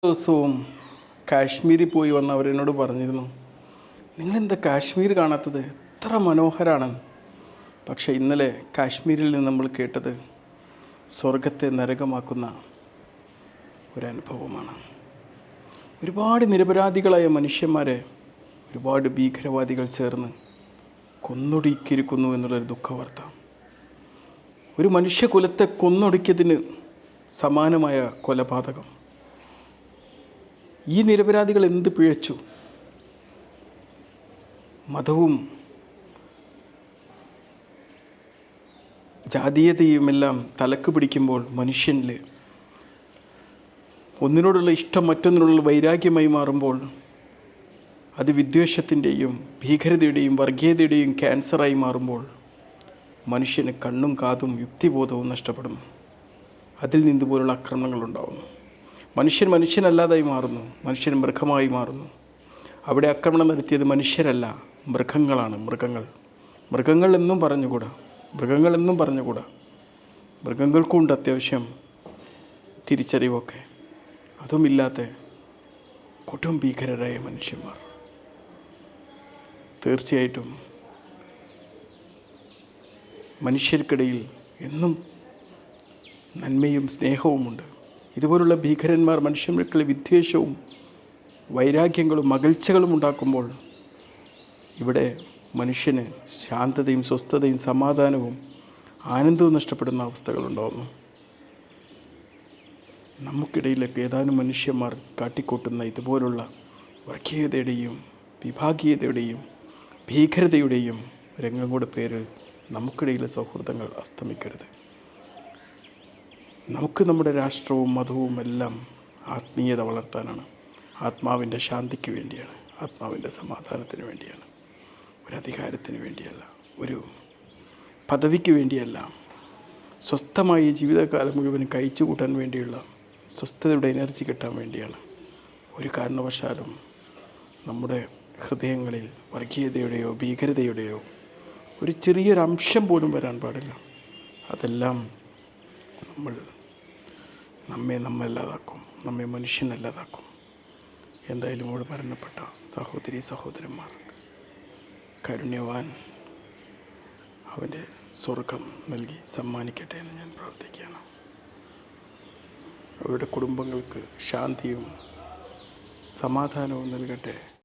ദിവസവും കാശ്മീരിൽ പോയി വന്നവരെന്നോട് പറഞ്ഞിരുന്നു, നിങ്ങളെന്താ കാശ്മീർ കാണാത്തത്, എത്ര മനോഹരമാണ്. പക്ഷേ ഇന്നലെ കാശ്മീരിൽ നിന്ന് നമ്മൾ കേട്ടത് സ്വർഗത്തെ നരകമാക്കുന്ന ഒരനുഭവമാണ്. ഒരുപാട് നിരപരാധികളായ മനുഷ്യന്മാരെ ഒരുപാട് ഭീകരവാദികൾ ചേർന്ന് കൊന്നൊടുക്കിയിരിക്കുന്നു എന്നുള്ളൊരു ദുഃഖവാർത്ത. ഒരു മനുഷ്യകുലത്തെ കൊന്നൊടുക്കിയതിന് സമാനമായ കൊലപാതകം. ഈ നിരപരാധികൾ എന്ത് പിഴച്ചു? മതവും ജാതീയതയുമെല്ലാം തലക്ക് പിടിക്കുമ്പോൾ മനുഷ്യനിൽ ഒന്നിനോടുള്ള ഇഷ്ടം മറ്റൊന്നിനോടുള്ള വൈരാഗ്യമായി മാറുമ്പോൾ അത് വിദ്വേഷത്തിൻ്റെയും ഭീകരതയുടെയും വർഗീയതയുടെയും ക്യാൻസറായി മാറുമ്പോൾ മനുഷ്യന് കണ്ണും കാതും യുക്തിബോധവും നഷ്ടപ്പെടുന്നു. അതിൽ നിന്ന് പോലുള്ള ആക്രമണങ്ങളുണ്ടാകുന്നു. മനുഷ്യനല്ലാതായി മാറുന്നു. മനുഷ്യൻ മൃഗമായി മാറുന്നു. അവിടെ ആക്രമണം നടത്തിയത് മനുഷ്യരല്ല, മൃഗങ്ങളാണ്. മൃഗങ്ങൾ എന്നും പറഞ്ഞുകൂടാ. മൃഗങ്ങൾക്കുണ്ട് അത്യാവശ്യം തിരിച്ചറിവൊക്കെ. അതുമില്ലാത്ത കൊടും ഭീകരരായ മനുഷ്യന്മാർ. തീർച്ചയായിട്ടും മനുഷ്യർക്കിടയിൽ എന്നും നന്മയും സ്നേഹവുമുണ്ട്. ഇതുപോലുള്ള ഭീകരന്മാർ മനുഷ്യർക്കുള്ള വിദ്വേഷവും വൈരാഗ്യങ്ങളും അകൽച്ചകളും ഉണ്ടാക്കുമ്പോൾ ഇവിടെ മനുഷ്യന് ശാന്തതയും സ്വസ്ഥതയും സമാധാനവും ആനന്ദവും നഷ്ടപ്പെടുന്ന അവസ്ഥകളുണ്ടാകുന്നു. നമുക്കിടയിലൊക്കെ ഏതാനും മനുഷ്യന്മാർ കാട്ടിക്കൂട്ടുന്ന ഇതുപോലുള്ള വർഗീയതയുടെയും വിഭാഗീയതയുടെയും ഭീകരതയുടെയും രംഗങ്ങളുടെ പേരിൽ നമുക്കിടയിലെ സൗഹൃദങ്ങൾ അസ്തമിക്കരുത്. നമുക്ക് നമ്മുടെ രാഷ്ട്രവും മതവും എല്ലാം ആത്മീയത വളർത്താനാണ്. ആത്മാവിൻ്റെ ശാന്തിക്ക് വേണ്ടിയാണ്, ആത്മാവിൻ്റെ സമാധാനത്തിന് വേണ്ടിയാണ്. ഒരധികാരത്തിന് വേണ്ടിയല്ല, ഒരു പദവിക്ക് വേണ്ടിയല്ല. സ്വസ്ഥമായി ജീവിതകാലം മുഴുവൻ കഴിച്ചു കൂട്ടാൻ വേണ്ടിയുള്ള സ്വസ്ഥതയുടെ എനർജി കിട്ടാൻ വേണ്ടിയാണ്. ഒരു കാരണവശാലും നമ്മുടെ ഹൃദയങ്ങളിൽ വർഗീയതയുടെയോ ഭീകരതയുടെയോ ഒരു ചെറിയൊരംശം പോലും വരാൻ പാടില്ല. അതെല്ലാം നമ്മെ ഇല്ലാതാക്കും, നമ്മെ മനുഷ്യനല്ലാതാക്കും. എന്തായാലും ഇവിടെ മരണപ്പെട്ട സഹോദരന്മാർ കാരുണ്യവാൻ അവൻ്റെ സ്വർഗം നൽകി സമ്മാനിക്കട്ടെ എന്ന് ഞാൻ പ്രാർത്ഥിക്കുകയാണ്. അവരുടെ കുടുംബങ്ങൾക്ക് ശാന്തിയും സമാധാനവും നൽകട്ടെ.